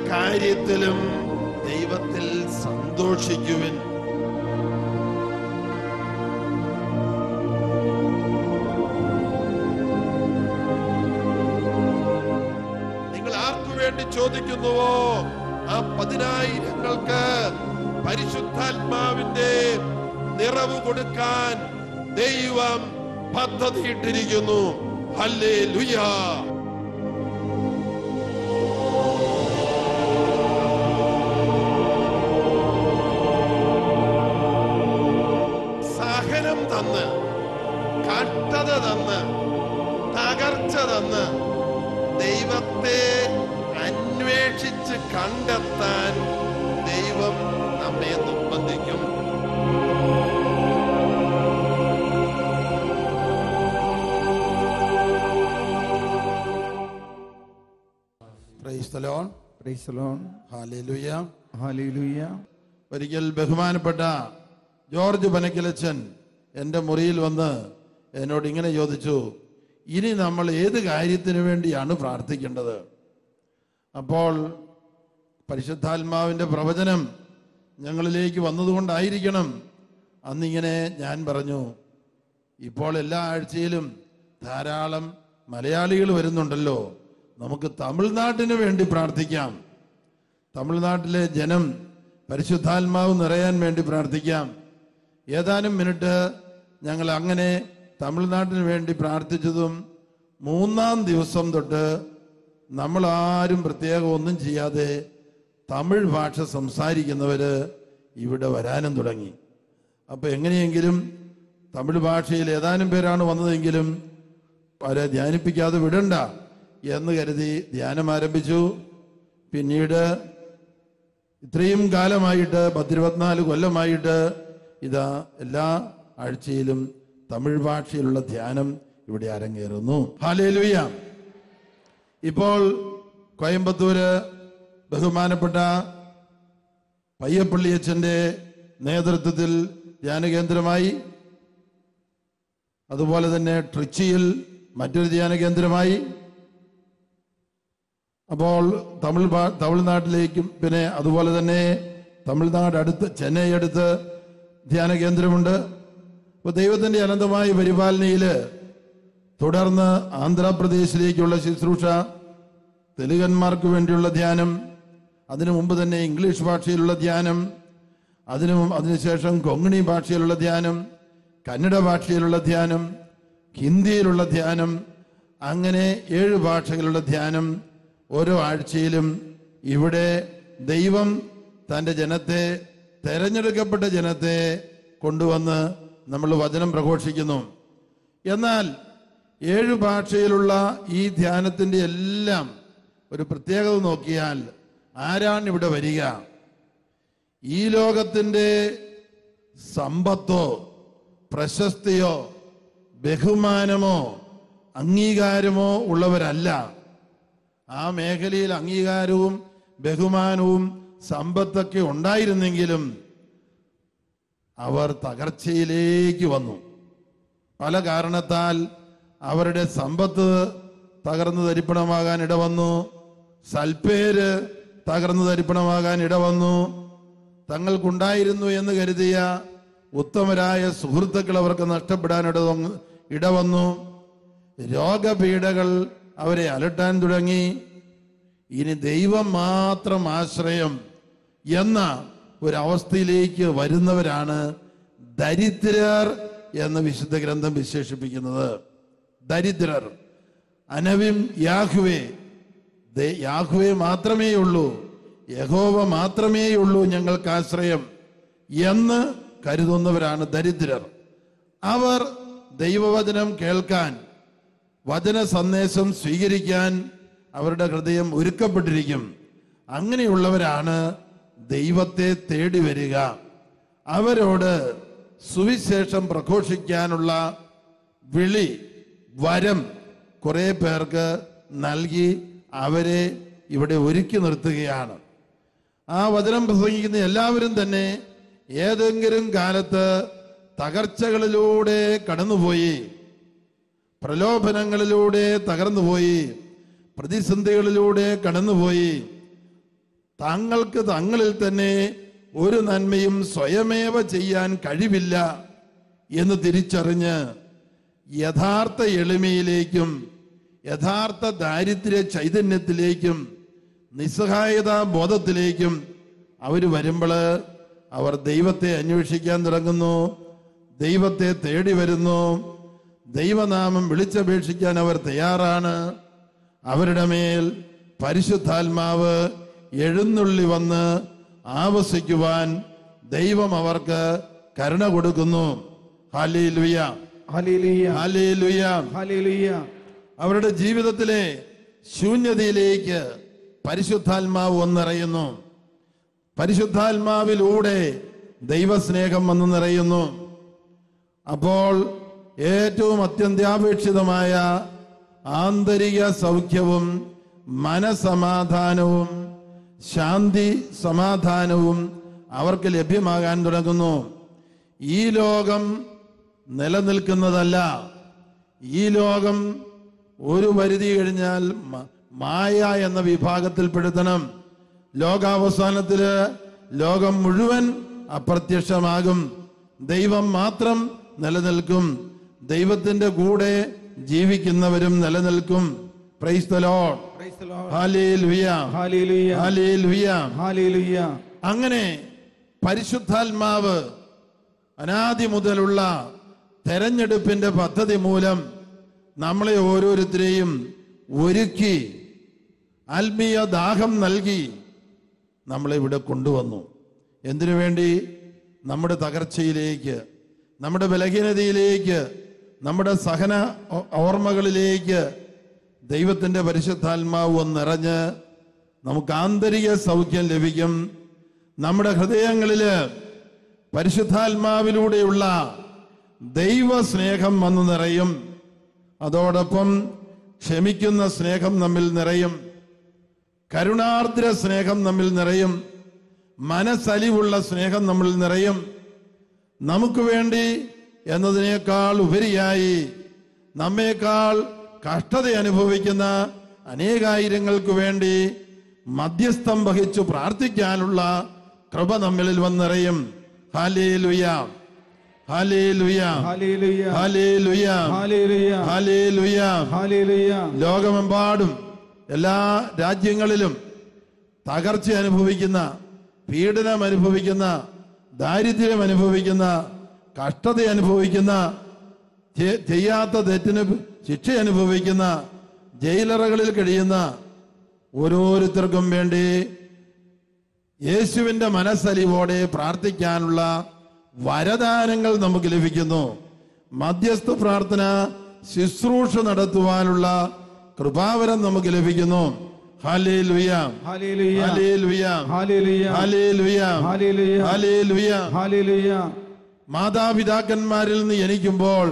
കാര്യത്തിലും ദൈവത്തിൽ സന്തോഷിക്കുവിൻ. നിങ്ങൾ ആർക്കു വേണ്ടി ചോദിക്കുന്നുവോ ആ 10,000-ങ്ങൾക്ക് പരിശുദ്ധാത്മാവിന്റെ നിറവ് കൊടുക്കാൻ ദൈവം പദ്ധതിയിട്ടിരിക്കുന്നു. ഹല്ലേലൂയ. സഹനം തന്ന്, കഷ്ടത തന്ന്, തകർച്ച തന്ന് ദൈവത്തെ അന്വേഷിച്ച് കണ്ടെത്താൻ ദൈവം നമ്മെ നിർബന്ധിക്കും. ഒരിക്കൽ ബഹുമാനപ്പെട്ട ജോർജ് പനക്കിലച്ചൻ എൻ്റെ മുറിയിൽ വന്ന് എന്നോട് ഇങ്ങനെ ചോദിച്ചു, ഇനി നമ്മൾ ഏത് കാര്യത്തിന് വേണ്ടിയാണ് പ്രാർത്ഥിക്കേണ്ടത്? അപ്പോൾ പരിശുദ്ധാത്മാവിൻ്റെ പ്രവചനം ഞങ്ങളിലേക്ക് വന്നതുകൊണ്ടായിരിക്കണം അന്നിങ്ങനെ ഞാൻ പറഞ്ഞു, ഇപ്പോൾ എല്ലാ ആഴ്ചയിലും ധാരാളം മലയാളികൾ വരുന്നുണ്ടല്ലോ, നമുക്ക് തമിഴ്നാട്ടിന് വേണ്ടി പ്രാർത്ഥിക്കാം. തമിഴ്നാട്ടിലെ ജനം പരിശുദ്ധാത്മാവ് നിറയാൻ വേണ്ടി പ്രാർത്ഥിക്കാം. ഏതാനും മിനിറ്റ് ഞങ്ങൾ അങ്ങനെ തമിഴ്നാട്ടിന് വേണ്ടി പ്രാർത്ഥിച്ചതും 3-ാം ദിവസം തൊട്ട് നമ്മളാരും പ്രത്യേകം ഒന്നും ചെയ്യാതെ തമിഴ് ഭാഷ സംസാരിക്കുന്നവര് ഇവിടെ വരാനും തുടങ്ങി. അപ്പൊ എങ്ങനെയെങ്കിലും തമിഴ് ഭാഷയിൽ ഏതാനും പേരാണ് വന്നതെങ്കിലും അവരെ ധ്യാനിപ്പിക്കാതെ വിടണ്ട എന്ന് കരുതി ധ്യാനം ആരംഭിച്ചു. പിന്നീട് ഇത്രയും കാലമായിട്ട് 10-24 കൊല്ലമായിട്ട് ഇതാ എല്ലാ ആഴ്ചയിലും തമിഴ് ഭാഷയിലുള്ള ധ്യാനം ഇവിടെ അരങ്ങേറുന്നു. ഹല്ലേലൂയ. ഇപ്പോൾ കോയമ്പത്തൂര് ബഹുമാനപ്പെട്ട പയ്യപ്പള്ളിയച്ഛന്റെ നേതൃത്വത്തിൽ ധ്യാന കേന്ദ്രമായി, അതുപോലെ തന്നെ ട്രിച്ചിയിൽ മറ്റൊരു ധ്യാന കേന്ദ്രമായി, അപ്പോൾ തമിഴ്നാട്ടിലേക്കും പിന്നെ അതുപോലെ തന്നെ തമിഴ്നാട് അടുത്ത് ചെന്നൈ അടുത്ത് ധ്യാന കേന്ദ്രമുണ്ട്. അപ്പോൾ ദൈവത്തിൻ്റെ അനന്തമായ പരിപാലനയിൽ തുടർന്ന് ആന്ധ്രാപ്രദേശിലേക്കുള്ള ശുശ്രൂഷ, തെലുങ്കന്മാർക്ക് വേണ്ടിയുള്ള ധ്യാനം, അതിനു മുമ്പ് തന്നെ ഇംഗ്ലീഷ് ഭാഷയിലുള്ള ധ്യാനം, അതിനുശേഷം കൊങ്കണി ഭാഷയിലുള്ള ധ്യാനം, കന്നഡ ഭാഷയിലുള്ള ധ്യാനം, ഹിന്ദിയിലുള്ള ധ്യാനം, അങ്ങനെ 7 ഭാഷകളുടെ ധ്യാനം ഓരോ ആഴ്ചയിലും ഇവിടെ ദൈവം തൻ്റെ ജനത്തെ, തെരഞ്ഞെടുക്കപ്പെട്ട ജനത്തെ കൊണ്ടുവന്ന് നമ്മൾ വചനം പ്രഘോഷിക്കുന്നു. എന്നാൽ 7 ഭാഷയിലുള്ള ഈ ധ്യാനത്തിൻ്റെ എല്ലാം ഒരു പ്രത്യേകത നോക്കിയാൽ ആരാണ് ഇവിടെ വരിക? ഈ ലോകത്തിൻ്റെ സമ്പത്തോ പ്രശസ്തിയോ ബഹുമാനമോ അംഗീകാരമോ ഉള്ളവരല്ല. ആ മേഖലയിൽ അംഗീകാരവും ബഹുമാനവും സമ്പത്തൊക്കെ ഉണ്ടായിരുന്നെങ്കിലും അവർ തകർച്ചയിലേക്ക് വന്നു. പല കാരണത്താൽ അവരുടെ സമ്പത്ത് തകർന്നു തരിപ്പണമാകാൻ ഇടവന്നു, സൽപ്പേര് തകർന്നു തരിപ്പണമാകാൻ ഇടവന്നു, തങ്ങൾക്കുണ്ടായിരുന്നു എന്ന് കരുതിയ ഉത്തമരായ സുഹൃത്തുക്കൾ അവർക്ക് നഷ്ടപ്പെടാൻ ഇടവന്നു, രോഗപീഠകൾ അവരെ അലട്ടാൻ തുടങ്ങി. ഇനി ദൈവം മാത്രം ആശ്രയം എന്ന ഒരവസ്ഥയിലേക്ക് വരുന്നവരാണ് ദരിദ്രർ എന്ന് വിശുദ്ധ ഗ്രന്ഥം വിശേഷിപ്പിക്കുന്നത്. ദരിദ്രർ. അനവിം യാഹ്വേ, യാഹ്വേ മാത്രമേ ഉള്ളൂ, യഹോവ മാത്രമേ ഉള്ളൂ ഞങ്ങൾക്ക് ആശ്രയം എന്ന് കരുതുന്നവരാണ് ദരിദ്രർ. അവർ ദൈവവചനം കേൾക്കാൻ, വചന സന്ദേശം സ്വീകരിക്കാൻ അവരുടെ ഹൃദയം ഒരുക്കപ്പെട്ടിരിക്കും. അങ്ങനെയുള്ളവരാണ് ദൈവത്തെ തേടി വരിക. അവരോട് സുവിശേഷം പ്രഘോഷിക്കാനുള്ള വിളി, വരം കുറെ പേർക്ക് നൽകി അവരെ ഇവിടെ ഒരുക്കി നിർത്തുകയാണ്. ആ വചനം പ്രസംഗിക്കുന്ന എല്ലാവരും തന്നെ ഏതെങ്കിലും കാലത്ത് തകർച്ചകളിലൂടെ കടന്നുപോയി, പ്രലോഭനങ്ങളിലൂടെ തകർന്നുപോയി, പ്രതിസന്ധികളിലൂടെ കടന്നുപോയി, തങ്ങൾക്ക് തങ്ങളിൽ തന്നെ ഒരു നന്മയും സ്വയമേവ ചെയ്യാൻ കഴിവില്ല എന്ന് തിരിച്ചറിഞ്ഞ് യഥാർത്ഥ എളിമയിലേക്കും യഥാർത്ഥ ദാരിദ്ര്യ ചൈതന്യത്തിലേക്കും നിസ്സഹായതാ ബോധത്തിലേക്കും അവർ വരുമ്പോൾ അവർ ദൈവത്തെ അന്വേഷിക്കാൻ തുടങ്ങുന്നു, ദൈവത്തെ തേടി വരുന്നു, ദൈവനാമം വിളിച്ചപേക്ഷിക്കാൻ അവർ തയ്യാറാണ്. അവരുടെ മേൽ പരിശുദ്ധാത്മാവ് എഴുന്നള്ളി വന്ന് ആവസിക്കുവാൻ ദൈവം അവർക്ക് കരുണ കൊടുക്കുന്നു. Hallelujah, hallelujah, hallelujah, hallelujah. അവരുടെ ജീവിതത്തിലെ ശൂന്യതയിലേക്ക് പരിശുദ്ധാത്മാവ് വന്നിറയുന്നു. പരിശുദ്ധാത്മാവിലൂടെ ദൈവസ്നേഹം വന്നു നിറയുന്നു. അപ്പോൾ ഏറ്റവും അത്യന്താപേക്ഷിതമായ ആന്തരിക സൗഖ്യവും മനസമാധാനവും ശാന്തി സമാധാനവും അവർക്ക് ലഭ്യമാകാൻ തുടങ്ങുന്നു. ഈ ലോകം നിലനിൽക്കുന്നതല്ല. ഈ ലോകം ഒരു പരിധി കഴിഞ്ഞാൽ മായ എന്ന വിഭാഗത്തിൽപ്പെടുത്തണം. ലോകാവസാനത്തില് ലോകം മുഴുവൻ അപ്രത്യക്ഷമാകും. ദൈവം മാത്രം നിലനിൽക്കും. ദൈവത്തിന്റെ കൂടെ ജീവിക്കുന്നവരും നിലനിൽക്കും. Price the lord, hallelujah, hallelujah, hallelujah, hallelujah. അങ്ങനെ പരിശുദ്ധാത്മാവ് അനാദി മുതലുള്ള തെരഞ്ഞെടുപ്പിന്റെ പദ്ധതി മൂലം നമ്മളെ ഓരോരുത്തരെയും ഒരുക്കി ആത്മീയ ദാഹം നൽകി നമ്മളെ ഇവിടെ കൊണ്ടുവന്നു. എന്തിനു വേണ്ടി? നമ്മുടെ തകർച്ചയിലേക്ക്, നമ്മുടെ ബലഹീനതയിലേക്ക്, നമ്മുടെ സഹന ഓർമ്മകളിലേക്ക് ദൈവത്തിൻ്റെ പരിശുദ്ധാത്മാവ് വന്നിറഞ്ഞ് നമുക്ക് ആന്തരിക സൗഖ്യം ലഭിക്കും. നമ്മുടെ ഹൃദയങ്ങളിൽ പരിശുദ്ധാത്മാവിലൂടെയുള്ള ദൈവസ്നേഹം വന്നു നിറയും. അതോടൊപ്പം ക്ഷമിക്കുന്ന സ്നേഹം നമ്മിൽ നിറയും, കരുണാർദ്ര സ്നേഹം നമ്മിൽ നിറയും, മനസ്സലിവുള്ള സ്നേഹം നമ്മിൽ നിറയും. നമുക്ക് വേണ്ടി എന്നതിനേക്കാൾ ഉപരിയായി നമ്മേക്കാൾ കഷ്ടത അനുഭവിക്കുന്ന അനേകായിരങ്ങൾക്ക് വേണ്ടി മധ്യസ്ഥം വഹിച്ചു പ്രാർത്ഥിക്കാനുള്ള കൃപ നമ്മളിൽ വന്നിറയും. Hallelujah, hallelujah, hallelujah, hallelujah, hallelujah, hallelujah. Hallelujah. ലോകമെമ്പാടും എല്ലാ രാജ്യങ്ങളിലും തകർച്ച അനുഭവിക്കുന്ന, പീഡനം അനുഭവിക്കുന്ന, ദാരിദ്ര്യം അനുഭവിക്കുന്ന, കഷ്ടത അനുഭവിക്കുന്ന, ചെയ്യാത്ത തെറ്റിന് ശിക്ഷ അനുഭവിക്കുന്ന, ജയിലറകളിൽ കഴിയുന്ന ഓരോരുത്തർക്കും വേണ്ടി യേശുവിൻ്റെ മനസ്സലിവോടെ പ്രാർത്ഥിക്കാനുള്ള വരദാനങ്ങൾ നമുക്ക് ലഭിക്കുന്നു. മധ്യസ്ഥ പ്രാർത്ഥന ശുശ്രൂഷ നടത്തുവാനുള്ള കൃപാവരം നമുക്ക് ലഭിക്കുന്നു. Hallelujah, hallelujah, hallelujah, hallelujah, hallelujah, hallelujah, hallelujah. Hallelujah. മാതാപിതാക്കന്മാരിൽ നിന്ന് ജനിക്കുമ്പോൾ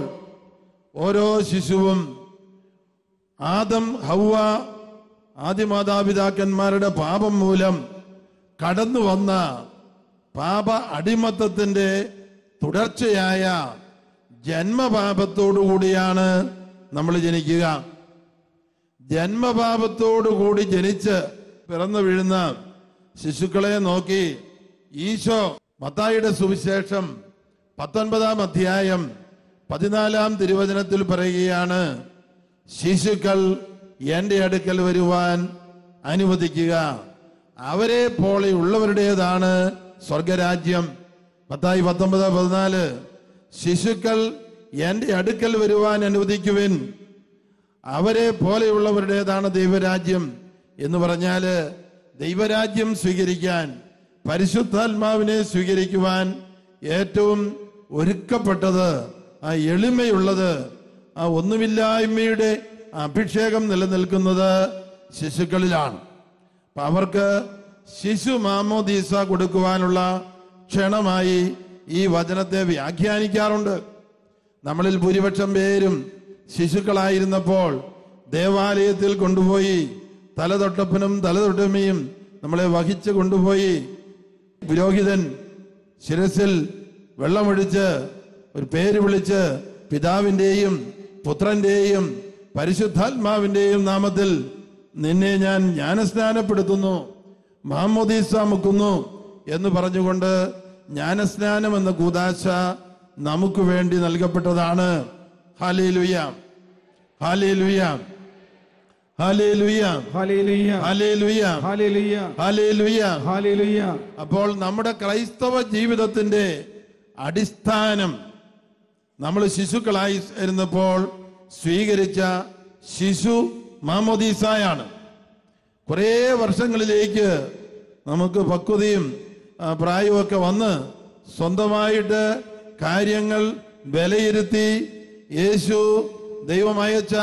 ഓരോ ശിശുവും ആദം ഹൗവ ആദ്യ മാതാപിതാക്കന്മാരുടെ പാപം മൂലം കടന്നു വന്ന പാപ അടിമത്തത്തിന്റെ തുടർച്ചയായ ജന്മപാപത്തോടുകൂടിയാണ് നമ്മൾ ജനിക്കുക. ജന്മപാപത്തോടുകൂടി ജനിച്ച് പിറന്നു വീഴുന്ന ശിശുക്കളെ നോക്കി ഈശോ മത്തായിയുടെ സുവിശേഷം 19-ാം അധ്യായം 14-ാം തിരുവചനത്തിൽ പറയുകയാണ്, ശിശുക്കൾ എൻ്റെ അടുക്കൽ വരുവാൻ അനുവദിക്കുക, അവരെ പോലെയുള്ളവരുടേതാണ് സ്വർഗരാജ്യം. മത്തായി 19:14. ശിശുക്കൾ എൻ്റെ അടുക്കൽ വരുവാൻ അനുവദിക്കുവിൻ, അവരെ പോലെയുള്ളവരുടേതാണ് ദൈവരാജ്യം എന്ന് പറഞ്ഞാൽ ദൈവരാജ്യം സ്വീകരിക്കാൻ, പരിശുദ്ധാത്മാവിനെ സ്വീകരിക്കുവാൻ ഏറ്റവും ഒരുക്കപ്പെട്ടത്, ആ എളിമയുള്ളത്, ആ ഒന്നുമില്ലായ്മയുടെ അഭിഷേകം നിലനിൽക്കുന്നത് ശിശുക്കളിലാണ്. അപ്പൊ അവർക്ക് ശിശു മാമോദീസ കൊടുക്കുവാനുള്ള ക്ഷണമായി ഈ വചനത്തെ വ്യാഖ്യാനിക്കാറുണ്ട്. നമ്മളിൽ ഭൂരിപക്ഷം പേരും ശിശുക്കളായിരുന്നപ്പോൾ ദേവാലയത്തിൽ കൊണ്ടുപോയി തലതൊട്ടപ്പനും തലതൊട്ടമ്മയും നമ്മളെ വഹിച്ച് കൊണ്ടുപോയി പുരോഹിതൻ ശിരസിൽ വെള്ളമൊഴിച്ച് ഒരു പേര് വിളിച്ച് പിതാവിൻ്റെയും പുത്രന്റെയും പരിശുദ്ധാത്മാവിൻ്റെയും നാമത്തിൽ നിന്നെ ഞാൻ ജ്ഞാനസ്നാനപ്പെടുത്തുന്നു, മാമോദീസ മുക്കുന്നു എന്ന് പറഞ്ഞുകൊണ്ട് ജ്ഞാനസ്നാനം എന്ന കൂദാശ നമുക്ക് വേണ്ടി നൽകപ്പെട്ടതാണ്. Hallelujah, hallelujah, hallelujah, hallelujah, hallelujah, hallelujah, hallelujah. Hallelujah. അപ്പോൾ നമ്മുടെ ക്രൈസ്തവ ജീവിതത്തിന്റെ അടിസ്ഥാനം നമ്മൾ ശിശുക്കളായി ഇരുന്നപ്പോൾ സ്വീകരിച്ച ശിശു മാമോദീസായാണ്. കുറേ വർഷങ്ങളിലേക്ക് നമുക്ക് പക്വതയും പ്രായമൊക്കെ വന്ന് സ്വന്തമായിട്ട് കാര്യങ്ങൾ വിലയിരുത്തി യേശു ദൈവമയച്ച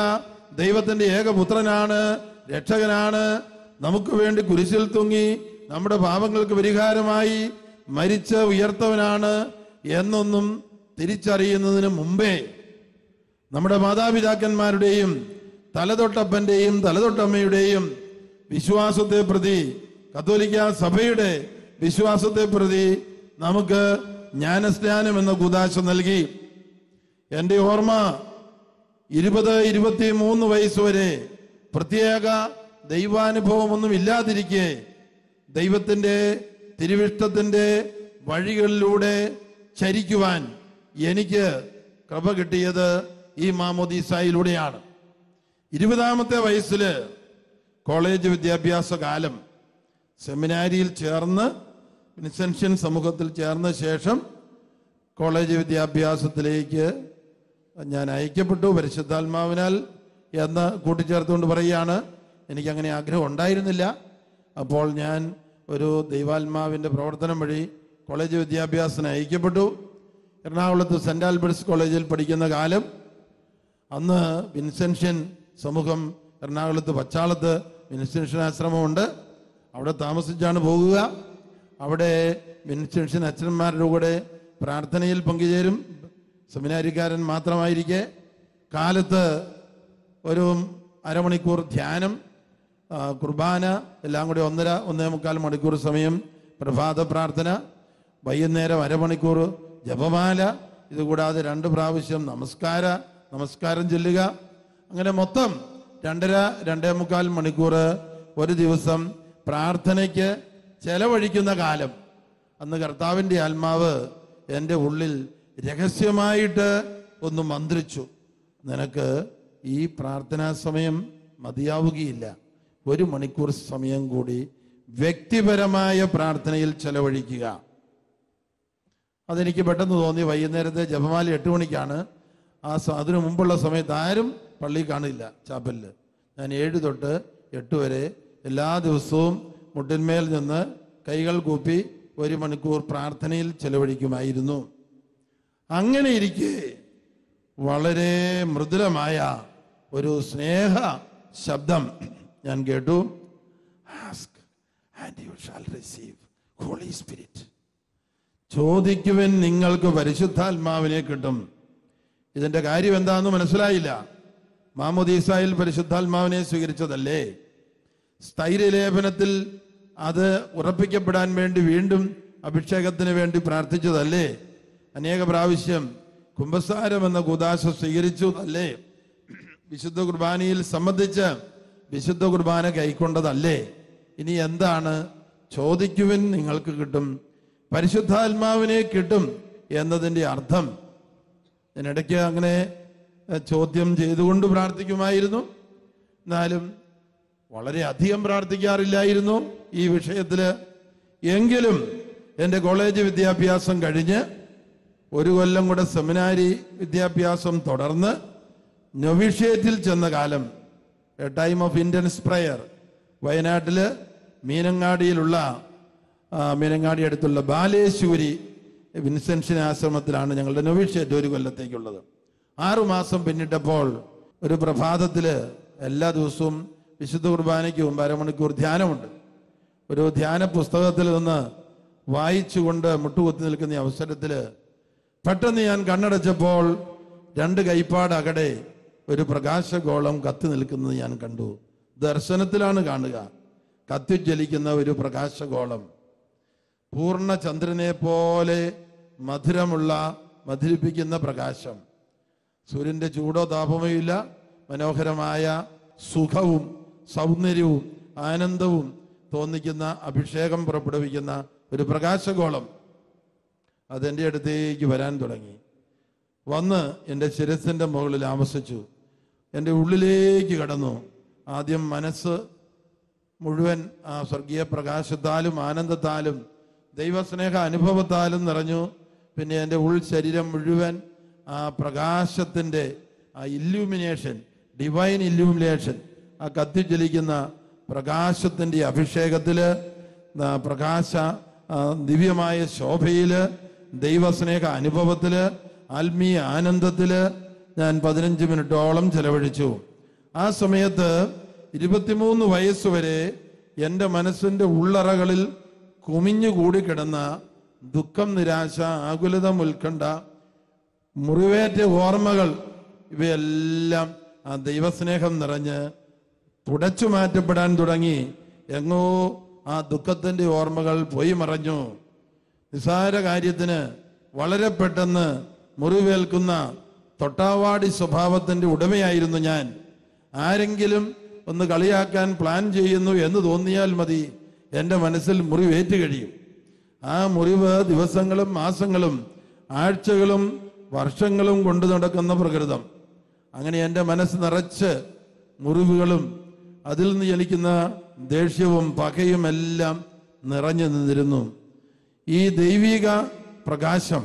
ദൈവത്തിന്റെ ഏകപുത്രനാണ്, രക്ഷകനാണ്, നമുക്ക് വേണ്ടി കുരിശിൽ തൂങ്ങി നമ്മുടെ പാപങ്ങൾക്ക് പരിഹാരമായി മരിച്ച് ഉയർത്തവനാണ് എന്നൊന്നും തിരിച്ചറിയുന്നതിന് മുമ്പേ നമ്മുടെ മാതാപിതാക്കന്മാരുടെയും തലതൊട്ടപ്പന്റെയും തലതൊട്ടമ്മയുടെയും വിശ്വാസത്തെ പ്രതി, കത്തോലിക്ക സഭയുടെ വിശ്വാസത്തെ പ്രതി നമുക്ക് ജ്ഞാനസ്നാനം എന്ന കൂദാശ നൽകി. എൻ്റെ ഓർമ്മ 20-23 വയസ്സ് വരെ പ്രത്യേക ദൈവാനുഭവമൊന്നും ഇല്ലാതിരിക്കെ ദൈവത്തിന്റെ തിരുവിഷ്ടത്തിന്റെ വഴികളിലൂടെ ചരിക്കുവാൻ എനിക്ക് കൃപ കിട്ടിയത് ഈ മാമോദീസായിലൂടെയാണ്. 20-ാമത്തെ വയസ്സില് കോളേജ് വിദ്യാഭ്യാസ കാലം സെമിനാരിയിൽ ചേർന്ന് വിൻസെൻഷ്യൻ സമൂഹത്തിൽ ചേർന്ന ശേഷം കോളേജ് വിദ്യാഭ്യാസത്തിലേക്ക് ഞാൻ അയക്കപ്പെട്ടു. പരിശുദ്ധാത്മാവിനാൽ എന്ന് കൂട്ടിച്ചേർത്തുകൊണ്ട് പറയുകയാണ്. എനിക്കങ്ങനെ ആഗ്രഹം ഉണ്ടായിരുന്നില്ല. അപ്പോൾ ഞാൻ ഒരു ദൈവാത്മാവിൻ്റെ പ്രവർത്തനം വഴി കോളേജ് വിദ്യാഭ്യാസത്തിന് അയക്കപ്പെട്ടു. എറണാകുളത്ത് സെൻറ് ആൽബർട്ട്സ് കോളേജിൽ പഠിക്കുന്ന കാലം, അന്ന് വിൻസെൻഷ്യൻ സമൂഹം എറണാകുളത്ത് പച്ചാളത്ത് വിൻസെൻഷ്യൻ ആശ്രമമുണ്ട്. അവിടെ താമസിച്ചാണ് പോകുക. അവിടെ വിൻസെൻഷ്യൻ അച്ഛന്മാരുടെ കൂടെ പ്രാർത്ഥനയിൽ പങ്കുചേരും. സെമിനാരിക്കാരൻ മാത്രമായിരിക്കെ കാലത്ത് ഒരു അരമണിക്കൂർ ധ്യാനം, കുർബാന, എല്ലാം കൂടി 1.5 മണിക്കൂർ സമയം പ്രഭാത പ്രാർത്ഥന, വൈകുന്നേരം അരമണിക്കൂർ ജപമാല, ഇതുകൂടാതെ 2 പ്രാവശ്യം നമസ്കാരം ചൊല്ലുക. അങ്ങനെ മൊത്തം 2.5-2.25 മണിക്കൂർ ഒരു ദിവസം പ്രാർത്ഥനയ്ക്ക് ചെലവഴിക്കുന്ന കാലം. അന്ന് കർത്താവിൻ്റെ ആത്മാവ് എൻ്റെ ഉള്ളിൽ രഹസ്യമായിട്ട് ഒന്ന് മന്ത്രിച്ചു, നിനക്ക് ഈ പ്രാർത്ഥനാ സമയം മതിയാവുകയില്ല, 1 മണിക്കൂർ സമയം കൂടി വ്യക്തിപരമായ പ്രാർത്ഥനയിൽ ചെലവഴിക്കുക. അതെനിക്ക് പെട്ടെന്ന് തോന്നി. വൈകുന്നേരത്തെ ജപമാല 8 മണിക്കാണ്. അതിനു മുമ്പുള്ള സമയത്ത് ആരും പള്ളി കാണില്ല, ചാപ്പലിൽ. ഞാൻ 7 തൊട്ട് 8 വരെ എല്ലാ ദിവസവും മുട്ടിന്മേൽ നിന്ന് കൈകൾ കൂപ്പി 1 മണിക്കൂർ പ്രാർത്ഥനയിൽ ചെലവഴിക്കുമായിരുന്നു. അങ്ങനെ ഇരിക്കെ വളരെ മൃദുലമായ ഒരു സ്നേഹ ശബ്ദം ഞാൻ കേട്ടു. Ask and you shall receive holy spirit. ചോദിക്കുവൻ, നിങ്ങൾക്ക് പരിശുദ്ധാത്മാവിനെ കിട്ടും. ഇതിന്റെ കാര്യം എന്താണെന്ന് മനസ്സിലായില്ല. മാമോദീസായിൽ പരിശുദ്ധാത്മാവിനെ സ്വീകരിച്ചതല്ലേ? സ്ഥൈര്യലേപനത്തിൽ അത് ഉറപ്പിക്കപ്പെടാൻ വേണ്ടി വീണ്ടും അഭിഷേകത്തിന് വേണ്ടി പ്രാർത്ഥിച്ചതല്ലേ? അനേക പ്രാവശ്യം കുമ്പസാരം എന്ന കൂദാശ സ്വീകരിച്ചതല്ലേ? വിശുദ്ധ കുർബാനയിൽ സംബന്ധിച്ച് വിശുദ്ധ കുർബാന കൈക്കൊണ്ടതല്ലേ? ഇനി എന്താണ്? ചോദിക്കുവിൻ, നിങ്ങൾക്ക് കിട്ടും, പരിശുദ്ധാത്മാവിനെ കിട്ടും എന്നതിൻ്റെ അർത്ഥം. ഇതിനിടയ്ക്ക് അങ്ങനെ ചോദ്യം ചെയ്തുകൊണ്ട് പ്രാർത്ഥിക്കുമായിരുന്നു. എന്നാലും വളരെ അധികം പ്രാർത്ഥിക്കാറില്ലായിരുന്നു ഈ വിഷയത്തിൽ. എങ്കിലും എൻ്റെ കോളേജ് വിദ്യാഭ്യാസം കഴിഞ്ഞ് 1 കൊല്ലം കൂടെ സെമിനാരി വിദ്യാഭ്യാസം തുടർന്ന് നൊവിഷ്യേറ്റിൽ ചെന്ന കാലം, a time of intense prayer, വയനാട്ടിൽ മീനങ്ങാടി അടുത്തുള്ള ബാലേശ്വരി വിൻസെൻഷ്യൻ ആശ്രമത്തിലാണ് ഞങ്ങളുടെ നൊവിഷ്യേറ്റ് 1 കൊല്ലത്തേക്കുള്ളത്. 6 മാസം പിന്നിട്ടപ്പോൾ ഒരു പ്രഭാതത്തിൽ എല്ലാ ദിവസവും വിശുദ്ധ കുർബാനയ്ക്ക് മുമ്പ് 1/2 മണിക്കൂർ ധ്യാനമുണ്ട്. ഒരു ധ്യാന പുസ്തകത്തിൽ നിന്ന് വായിച്ചുകൊണ്ട് മുട്ടുകുത്തി നിൽക്കുന്ന അവസരത്തിൽ പെട്ടെന്ന് ഞാൻ കണ്ണടച്ചപ്പോൾ 2 കൈപ്പാട് അകടെ ഒരു പ്രകാശഗോളം കത്തി നിൽക്കുന്നത് ഞാൻ കണ്ടു. ദർശനത്തിലാണ് കാണുക. കത്തിജ്വലിക്കുന്ന ഒരു പ്രകാശഗോളം, പൂർണ്ണ ചന്ദ്രനെ പോലെ മധുരിപ്പിക്കുന്ന പ്രകാശം. സൂര്യന്റെ ചൂടോ താപമോ ഇല്ല. മനോഹരമായ സുഖവും സൗന്ദര്യവും ആനന്ദവും തോന്നിക്കുന്ന അഭിഷേകം പുറപ്പെടുവിക്കുന്ന ഒരു പ്രകാശഗോളം അതെൻ്റെ അടുത്തേക്ക് വരാൻ തുടങ്ങി. വന്ന് എൻ്റെ ശിരസിൻ്റെ മുകളിൽ ആവസിച്ചു, എൻ്റെ ഉള്ളിലേക്ക് കടന്നു. ആദ്യം മനസ്സ് മുഴുവൻ ആ സ്വർഗീയ പ്രകാശത്താലും ആനന്ദത്താലും ദൈവസ്നേഹ അനുഭവത്താലും നിറഞ്ഞു. പിന്നെ എൻ്റെ ശരീരം മുഴുവൻ ആ പ്രകാശത്തിൻ്റെ ആ ഇല്യൂമിനേഷൻ, ഡിവൈൻ ഇല്യൂമിനേഷൻ, ആ കത്തിജ്വലിക്കുന്ന പ്രകാശത്തിൻ്റെ അഭിഷേകത്തിൽ, പ്രകാശ ദിവ്യമായ ശോഭയിൽ, ദൈവസ്നേഹ അനുഭവത്തിൽ, ആത്മീയ ആനന്ദത്തിൽ ഞാൻ 15 മിനിറ്റോളം ചെലവഴിച്ചു. ആ സമയത്ത് 23 വയസ്സുവരെ എൻ്റെ മനസ്സിൻ്റെ ഉള്ളറകളിൽ കുമിഞ്ഞുകൂടിക്കിടന്ന ദുഃഖം, നിരാശ, ആകുലത, ഉത്കണ്ഠ, മുറിവേറ്റ ഓർമ്മകൾ ഇവയെല്ലാം ആ ദൈവസ്നേഹം നിറഞ്ഞ് തുടച്ചു മാറ്റപ്പെടാൻ തുടങ്ങി. എങ്ങോ ആ ദുഃഖത്തിൻ്റെ ഓർമ്മകൾ പോയി മറഞ്ഞു. നിസ്സാര കാര്യത്തിന് വളരെ പെട്ടെന്ന് മുറിവേൽക്കുന്ന തൊട്ടാവാടി സ്വഭാവത്തിൻ്റെ ഉടമയായിരുന്നു ഞാൻ. ആരെങ്കിലും ഒന്ന് കളിയാക്കാൻ പ്ലാൻ ചെയ്യുന്നു എന്ന് തോന്നിയാൽ മതി, എൻ്റെ മനസ്സിൽ മുറിവേറ്റ് കഴിയും. ആ മുറിവ് ദിവസങ്ങളും മാസങ്ങളും ആഴ്ചകളും വർഷങ്ങളും കൊണ്ടു നടക്കുന്ന പ്രകൃതം. അങ്ങനെ എൻ്റെ മനസ്സ് നിറച്ച് മുറിവുകളും അതിൽ നിന്ന് ജനിക്കുന്ന ദേഷ്യവും പകയും എല്ലാം നിറഞ്ഞു നിന്നിരുന്നു. ഈ ദൈവിക പ്രകാശം,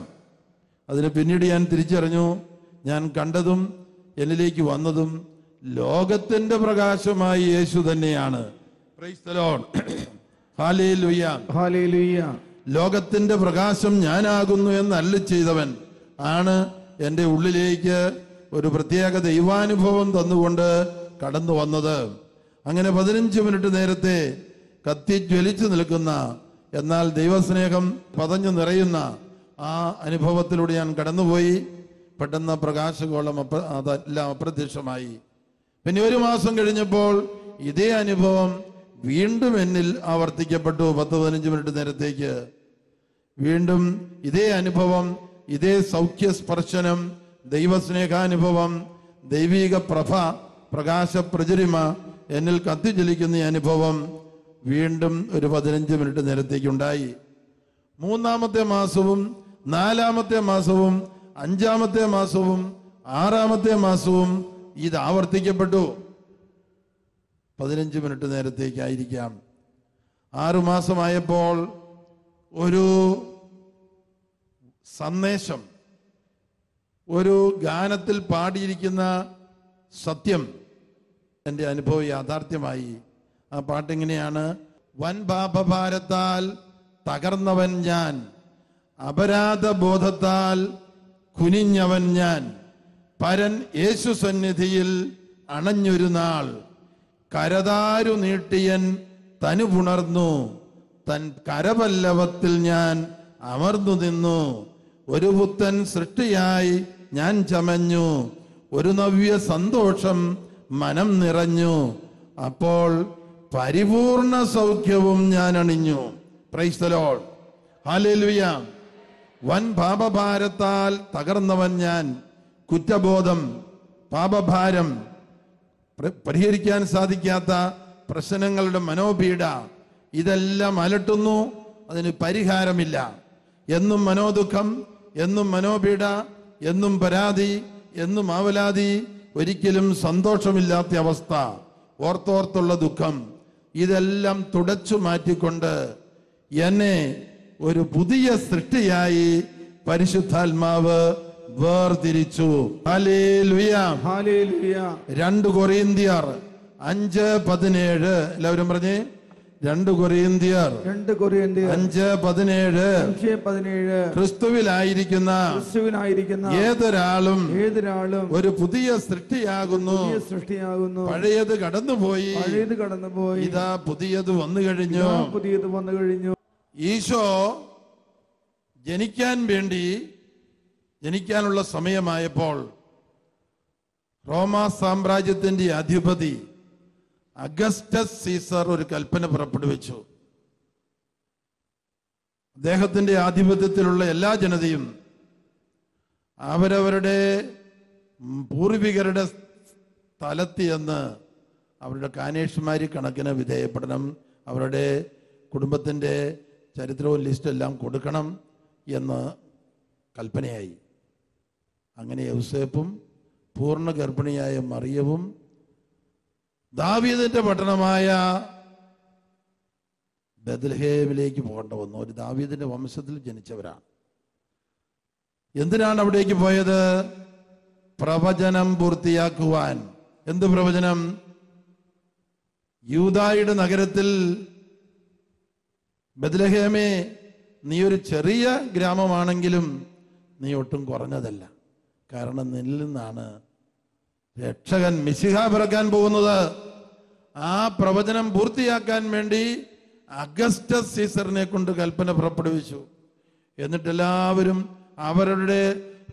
അതിന് പിന്നീട് ഞാൻ തിരിച്ചറിഞ്ഞു, ഞാൻ കണ്ടതും എന്നിലേക്ക് വന്നതും ലോകത്തിന്റെ പ്രകാശമായി യേശു തന്നെയാണ്. Price the lord. Hallelujah, hallelujah. ലോകത്തിന്റെ പ്രകാശം ഞാനാകുന്നു എന്ന് അരുളി ചെയ്തവൻ ആണ് എൻ്റെ ഉള്ളിലേക്ക് ഒരു പ്രത്യേക ദൈവാനുഭവം തന്നുകൊണ്ട് കടന്നു വന്നത്. അങ്ങനെ 15 മിനിറ്റ് നേരത്തെ കത്തിജ്വലിച്ചു നിൽക്കുന്ന, എന്നാൽ ദൈവസ്നേഹം പതഞ്ഞു നിറയുന്ന ആ അനുഭവത്തിലൂടെ ഞാൻ കടന്നുപോയി. പെട്ടെന്ന് പ്രകാശഗോളം അതെല്ലാം അപ്രത്യക്ഷമായി. പിന്നെ 1 മാസം കഴിഞ്ഞപ്പോൾ ഇതേ അനുഭവം വീണ്ടും എന്നിൽ ആവർത്തിക്കപ്പെട്ടു. 10-15 മിനിറ്റ് നേരത്തേക്ക് വീണ്ടും ഇതേ അനുഭവം, ഇതേ സൗഖ്യസ്പർശനം, ദൈവസ്നേഹാനുഭവം, ദൈവിക പ്രഭ, പ്രകാശ പ്രചരിമ എന്നിൽ കത്തിജ്വലിക്കുന്ന ഈ അനുഭവം വീണ്ടും ഒരു 15 മിനിറ്റ് നേരത്തേക്കുണ്ടായി. 3-ാമത്തെ മാസവും 4-ാമത്തെ മാസവും 5-ാമത്തെ മാസവും 6-ാമത്തെ മാസവും ഇത് ആവർത്തിക്കപ്പെട്ടു. 15 മിനിറ്റ് നേരത്തേക്കായിരിക്കാം. 6 മാസമായപ്പോൾ ഒരു സന്ദേശം, ഒരു ഗാനത്തിൽ പാടിയിരിക്കുന്ന സത്യം എൻ്റെ അനുഭവ യാഥാർത്ഥ്യമായി. ആ പാട്ടിങ്ങനെയാണ്: വൻ പാപഭാരത്താൽ തകർന്നവൻ ഞാൻ, അപരാധ ബോധത്താൽ കുനിഞ്ഞവൻ ഞാൻ, പരൻ യേശു സന്നിധിയിൽ അണഞ്ഞൊരു നാൾ, കരതാരു നീട്ടിയൻ തനുപുണർന്നു, തൻ കരപല്ലവത്തിൽ ഞാൻ അമർന്നു നിന്നു, ഒരു പുത്തൻ സൃഷ്ടിയായി ഞാൻ ചമഞ്ഞു, ഒരു നവ്യ സന്തോഷം മനം നിറഞ്ഞു, അപ്പോൾ പരിപൂർണ സൗഖ്യവും ഞാൻ അണിഞ്ഞു. Praise the lord. ഹല്ലേലൂയ. വൻ പാപഭാരത്താൽ തകർന്നവൻ ഞാൻ. കുറ്റബോധം, പാപഭാരം, പരിഹരിക്കാൻ സാധിക്കാത്ത പ്രശ്നങ്ങളുടെ മനോപീഡ, ഇതെല്ലാം അലട്ടുന്നു. അതിന് പരിഹാരമില്ല. എന്നും മനോദുഃഖം, എന്നും മനോപീഡ, എന്നും പരാതി, എന്നും ആവലാതി, ഒരിക്കലും സന്തോഷമില്ലാത്ത അവസ്ഥ, ഓർത്തോർത്തുള്ള ദുഃഖം, ഇതെല്ലാം തുടച്ചു മാറ്റിക്കൊണ്ട് എന്നെ ഒരു പുതിയ സൃഷ്ടിയായി പരിശുദ്ധാത്മാവ് വേർതിരിച്ചു. Hallelujah, hallelujah. 2 കൊരിന്ത്യർ 5:17. എല്ലാവരും പറഞ്ഞേ, 2 കൊരിന്ത്യർ 5:17. ക്രിസ്തുവിലായിരിക്കുന്ന ഏതൊരാളും ഒരു പുതിയ സൃഷ്ടിയാകുന്നു. പഴയത് കടന്നുപോയി, ഇതാ പുതിയത് വന്നു കഴിഞ്ഞു. ഈശോ ജനിക്കാനുള്ള സമയമായപ്പോൾ റോമാ സാമ്രാജ്യത്തിന്റെ അധിപതി അഗസ്റ്റസ് സീസർ ഒരു കൽപ്പന പുറപ്പെടുവിച്ചു. അദ്ദേഹത്തിന്റെ ആധിപത്യത്തിലുള്ള എല്ലാ ജനതയും അവരവരുടെ പൂർവികരുടെ സ്ഥലത്ത് ചെന്ന് അവരുടെ കാനേഷ്മാരി കണക്കിന് വിധേയപ്പെടണം, അവരുടെ കുടുംബത്തിൻ്റെ ചരിത്രവും ലിസ്റ്റെല്ലാം കൊടുക്കണം എന്ന് കൽപ്പനയായി. അങ്ങനെ യൗസേപ്പും പൂർണ്ണ ഗർഭിണിയായ മറിയവും ദാവീദിന്റെ പട്ടണമായ ബെത്ലഹേമിലേക്ക് പോകേണ്ട വന്നു. ഒരു ദാവീദിന്റെ വംശത്തിൽ ജനിച്ചവരാണ്. എന്തിനാണ് അവിടേക്ക് പോയത്? പ്രവചനം പൂർത്തിയാക്കുവാൻ. എന്ത് പ്രവചനം? യൂദായുടെ നഗരത്തിൽ ബെത്ലഹേമേ, നീ ഒരു ചെറിയ ഗ്രാമമാണെങ്കിലും നീ ഒട്ടും കുറഞ്ഞതല്ല. കാരണം നിന്നിൽ നിന്നാണ് രക്ഷകൻ മിശിഹ പിറക്കാൻ പോകുന്നത്. ആ പ്രവചനം പൂർത്തിയാക്കാൻ വേണ്ടി അഗസ്റ്റസ് സീസറിനെ കൊണ്ട് കൽപ്പന പുറപ്പെടുവിച്ചു. എന്നിട്ടെല്ലാവരും അവരുടെ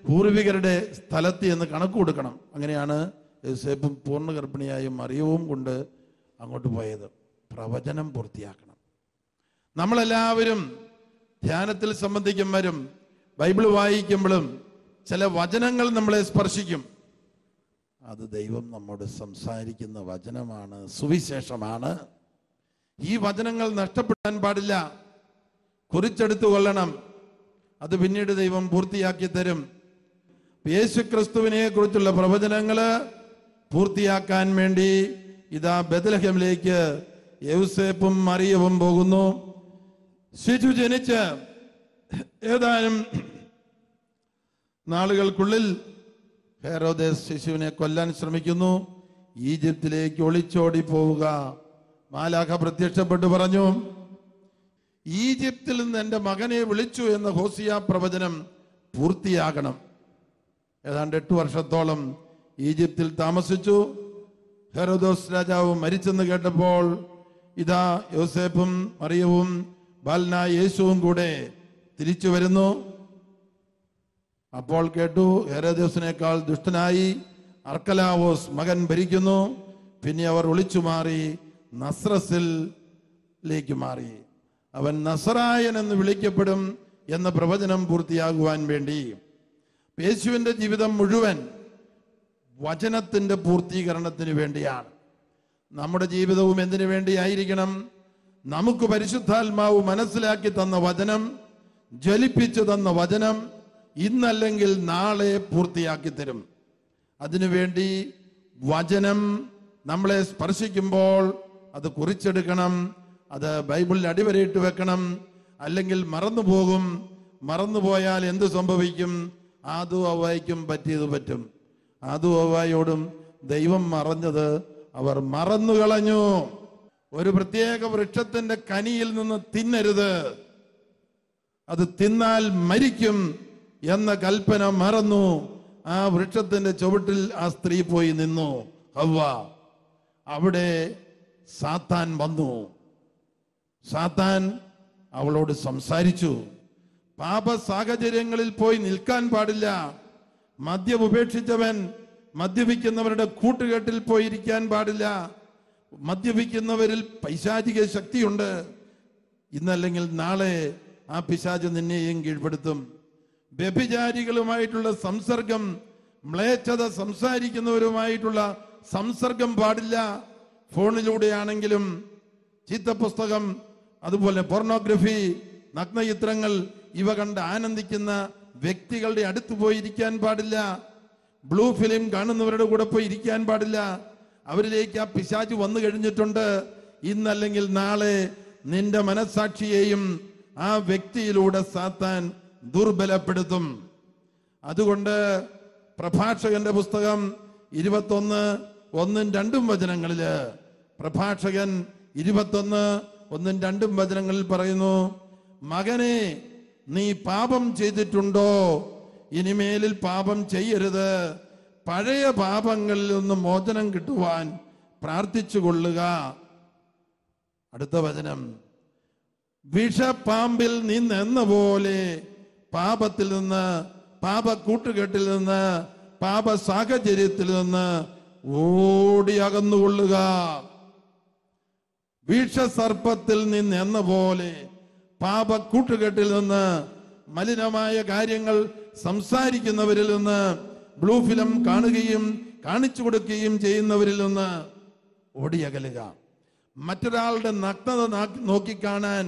പൂർവികരുടെ സ്ഥലത്ത് എന്ന് കണക്ക് കൊടുക്കണം. അങ്ങനെയാണ് യോസേപ്പും പൂർണ്ണ ഗർഭിണിയായ മറിയവും കൊണ്ട് അങ്ങോട്ട് പോയത്. പ്രവചനം പൂർത്തിയാക്കണം. നമ്മളെല്ലാവരും ധ്യാനത്തിൽ സംബന്ധിക്കുമ്പോഴും ബൈബിൾ വായിക്കുമ്പോഴും ചില വചനങ്ങൾ നമ്മളെ സ്പർശിക്കും. അത് ദൈവം നമ്മോട് സംസാരിക്കുന്ന വചനമാണ്, സുവിശേഷമാണ്. ഈ വചനങ്ങൾ നഷ്ടപ്പെടാൻ പാടില്ല, കുറിച്ചെടുത്തു കൊള്ളണം. അത് പിന്നീട് ദൈവം പൂർത്തിയാക്കി തരും. യേശുക്രിസ്തുവിനെ കുറിച്ചുള്ള പ്രവചനങ്ങള് പൂർത്തിയാക്കാൻ വേണ്ടി ഇതാ ബെത്ലഹേമിലേക്ക് യൗസേപ്പും മറിയവും പോകുന്നു. ശിശു ജനിച്ച് ഏതാനും നാളുകൾക്കുള്ളിൽ ഹെരോദേസ് ശിശുവിനെ കൊല്ലാൻ ശ്രമിക്കുന്നു. ഈജിപ്തിലേക്ക് ഒളിച്ചോടി പോവുക. മാലാഖ പ്രത്യക്ഷപ്പെട്ടു പറഞ്ഞു, ഈജിപ്തിൽ നിന്ന് എൻ്റെ മകനെ വിളിച്ചു എന്ന ഹോസിയ പ്രവചനം പൂർത്തിയാകണം. ഏതാണ്ട് 8 വർഷത്തോളം ഈജിപ്തിൽ താമസിച്ചു. ഹെരോദോസ് രാജാവ് മരിച്ചെന്ന് കേട്ടപ്പോൾ ഇതാ യോസേപ്പും മറിയവും ബാലനായ യേശുവും കൂടെ തിരിച്ചു വരുന്നു. അപ്പോൾ കേട്ടു, ഹെരോദോസിനേക്കാൾ ദുഷ്ടനായി അർക്കലാവോസ് മകൻ ഭരിക്കുന്നു. പിന്നെ അവർ ഒളിച്ചു മാറി നസ്രസിലേക്ക് മാറി. അവൻ നസറായൻ എന്ന് വിളിക്കപ്പെടും എന്ന പ്രവചനം പൂർത്തിയാകുവാൻ വേണ്ടി യേശുവിന്റെ ജീവിതം മുഴുവൻ വചനത്തിന്റെ പൂർത്തീകരണത്തിന് വേണ്ടിയാണ്. നമ്മുടെ ജീവിതവും എന്തിനു വേണ്ടിയായിരിക്കണം? നമുക്ക് പരിശുദ്ധാത്മാവ് മനസ്സിലാക്കി തന്ന വചനം, ജ്വലിപ്പിച്ചു തന്ന വചനം ഇന്നല്ലെങ്കിൽ നാളെ പൂർത്തിയാക്കി തരും. അതിനുവേണ്ടി വചനം നമ്മളെ സ്പർശിക്കുമ്പോൾ അത് കുറിച്ചെടുക്കണം, അത് ബൈബിളിൽ അടിവരയിട്ട് വെക്കണം. അല്ലെങ്കിൽ മറന്നുപോകും. മറന്നുപോയാൽ എന്ത് സംഭവിക്കും? ആദു ഹവ്വായ്ക്കും പറ്റിയത് പറ്റും. ആദു ഹവ്വായോടും ദൈവം മറഞ്ഞത് അവർ മറന്നുകളഞ്ഞു. ഒരു പ്രത്യേക വൃക്ഷത്തിന്റെ കനിയിൽ നിന്ന് തിന്നരുത്, അത് തിന്നാൽ മരിക്കും എന്ന കൽപ്പന മറന്നു. ആ വൃക്ഷത്തിന്റെ ചുവട്ടിൽ ആ സ്ത്രീ പോയി നിന്നു, ഹവ്വ. അവിടെ സാത്താൻ വന്നു. സാത്താൻ അവളോട് സംസാരിച്ചു. പാപ സാഹചര്യങ്ങളിൽ പോയി നിൽക്കാൻ പാടില്ല. മദ്യം ഉപേക്ഷിച്ചവൻ മദ്യപിക്കുന്നവരുടെ കൂട്ടുകെട്ടിൽ പോയി ഇരിക്കാൻ പാടില്ല. മദ്യപിക്കുന്നവരിൽ പൈശാചിക ശക്തിയുണ്ട്. ഇന്നല്ലെങ്കിൽ നാളെ ആ പിശാച് നിന്നെയും കീഴ്പ്പെടുത്തും. വ്യഭിചാരികളുമായിട്ടുള്ള സംസർഗം, മ്ലേച്ഛത സംസാരിക്കുന്നവരുമായിട്ടുള്ള സംസർഗം പാടില്ല. ഫോണിലൂടെയാണെങ്കിലും ചീത്തപുസ്തകം, അതുപോലെ പോർണോഗ്രഫി, നഗ്നചിത്രങ്ങൾ ഇവ കണ്ട് ആനന്ദിക്കുന്ന വ്യക്തികളുടെ അടുത്ത് പോയി ഇരിക്കാൻ പാടില്ല. ബ്ലൂ ഫിലിം കാണുന്നവരുടെ കൂടെ പോയി ഇരിക്കാൻ പാടില്ല. അവരിലേക്ക് ആ പിശാച് വന്നു കഴിഞ്ഞിട്ടുണ്ട്. ഇന്നല്ലെങ്കിൽ നാളെ നിന്റെ മനസ്സാക്ഷിയെയും ആ വ്യക്തിയിലൂടെ സാത്താൻ ദുർബലപ്പെടുത്തും. അതുകൊണ്ട് പ്രഭാഷകന്റെ പുസ്തകം 21:1-2 വചനങ്ങളില്, പ്രഭാഷകൻ 21:1-2 വചനങ്ങളിൽ പറയുന്നു, മകനെ, നീ പാപം ചെയ്തിട്ടുണ്ടോ? ഇനിമേലിൽ പാപം ചെയ്യരുത്. പഴയ പാപങ്ങളിൽ നിന്ന് മോചനം കിട്ടുവാൻ പ്രാർത്ഥിച്ചു കൊള്ളുക. അടുത്ത വചനം, വിഷപ്പാമ്പിൽ നിന്നെന്ന പോലെ പാപത്തിൽ നിന്ന്, പാപ കൂട്ടുകെട്ടിൽ നിന്ന്, പാപ സാഹചര്യത്തിൽ നിന്ന് ഓടി അകന്നുകൊള്ളുക. വിഷസർപ്പത്തിൽ നിന്നെന്ന പോലെ പാപ കൂട്ടുകെട്ടിൽ നിന്ന്, മലിനമായ കാര്യങ്ങൾ സംസാരിക്കുന്നവരിൽ നിന്ന്, ബ്ലൂ ഫിലിം കാണുകയും കാണിച്ചു കൊടുക്കുകയും ചെയ്യുന്നവരിൽ നിന്ന് ഓടിയകലുക. മറ്റൊരാളുടെ നഗ്നത നോക്കിക്കാണാൻ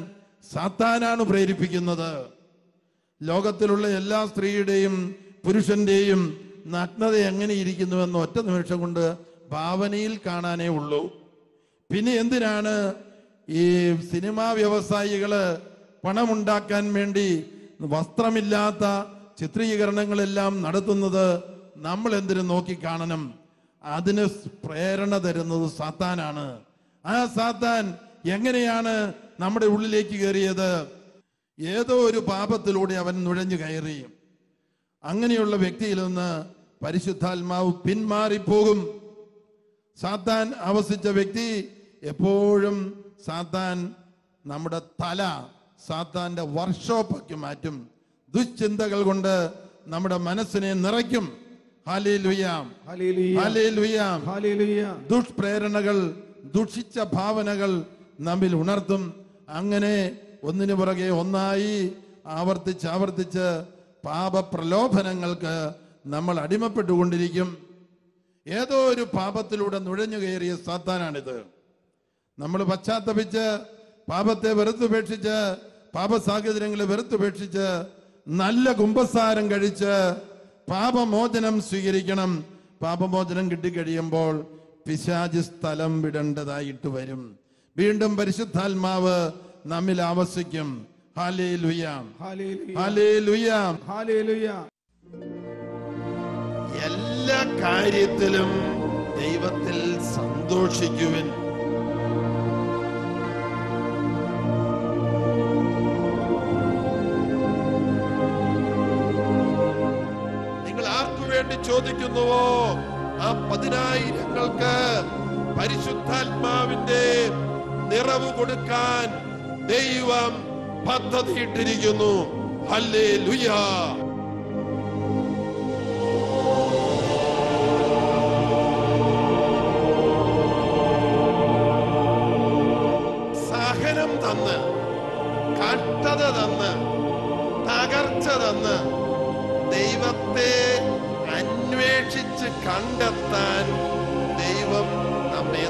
സാത്താനാണ് പ്രേരിപ്പിക്കുന്നത്. ലോകത്തിലുള്ള എല്ലാ സ്ത്രീയുടെയും പുരുഷന്റെയും നഗ്നത എങ്ങനെ ഇരിക്കുന്നുവെന്ന് ഒറ്റ നിമിഷം കൊണ്ട് ഭാവനയിൽ കാണാനേ ഉള്ളൂ. പിന്നെ എന്തിനാണ് ഈ സിനിമാ വ്യവസായികള് പണമുണ്ടാക്കാൻ വേണ്ടി വസ്ത്രമില്ലാത്ത ചിത്രീകരണങ്ങളെല്ലാം നടത്തുന്നത്? നമ്മൾ എന്തിനു നോക്കിക്കാണണം? അതിന് പ്രേരണ തരുന്നത് സാത്താനാണ്. ആ സാത്താൻ എങ്ങനെയാണ് നമ്മുടെ ഉള്ളിലേക്ക് കയറിയത്? ഏതോ ഒരു പാപത്തിലൂടെ അവൻ നുഴഞ്ഞു കയറി. അങ്ങനെയുള്ള വ്യക്തിയിൽ നിന്ന് പരിശുദ്ധാത്മാവ് പിന്മാറിപ്പോകും. സാത്താൻ ആവസിച്ച വ്യക്തി എപ്പോഴും സാത്താൻ നമ്മുടെ തല സാത്താന്റെ വർക്ക്ഷോപ്പാക്കി മാറ്റും. ദുശ്ചിന്തകൾ കൊണ്ട് നമ്മുടെ മനസ്സിനെ നിറയ്ക്കും. Hallelujah, hallelujah, hallelujah. ദുഷ്പ്രേരണകൾ, ദുഷിച്ച ഭാവനകൾ നമ്മിൽ ഉണർത്തും. അങ്ങനെ ഒന്നിനു പുറകെ ഒന്നായി ആവർത്തിച്ച് പാപപ്രലോഭനങ്ങൾക്ക് നമ്മൾ അടിമപ്പെട്ടുകൊണ്ടിരിക്കും. ഏതോ ഒരു പാപത്തിലൂടെ നുഴഞ്ഞു കയറിയ സാത്താനാണിത്. നമ്മൾ പശ്ചാത്തപിച്ച് പാപത്തെ വെറുത്തുപേക്ഷിച്ച്, പാപ സാഹചര്യങ്ങളെ വെറുത്തുപേക്ഷിച്ച് നല്ല കുമ്പസാരം കഴിച്ച് പാപമോചനം സ്വീകരിക്കണം. പാപമോചനം കിട്ടിക്കഴിയുമ്പോൾ പിശാച് സ്ഥലം വിടേണ്ടതായിട്ട് വരും. വീണ്ടും പരിശുദ്ധാത്മാവ് നമ്മിൽ ആവസിക്കും. Hallelujah, hallelujah, hallelujah. എല്ലാ കാര്യത്തിലും ദൈവത്തിൽ സന്തോഷിക്കുവിൻ. നിങ്ങൾ ആർക്കു വേണ്ടി ചോദിക്കുന്നുവോ ആ 10,000-ങ്ങൾക്ക് പരിശുദ്ധാത്മാവിന്റെ നിറവ് കൊടുക്കാൻ ദൈവം പദ്ധതിയിട്ടിരിക്കുന്നു. ഹല്ലേലൂയ. സഹനം തന്ന്, കഷ്ടത തന്ന്, തകർച്ച തന്ന് ദൈവത്തെ അന്വേഷിച്ച് കണ്ടെത്താൻ ദൈവം നമ്മെ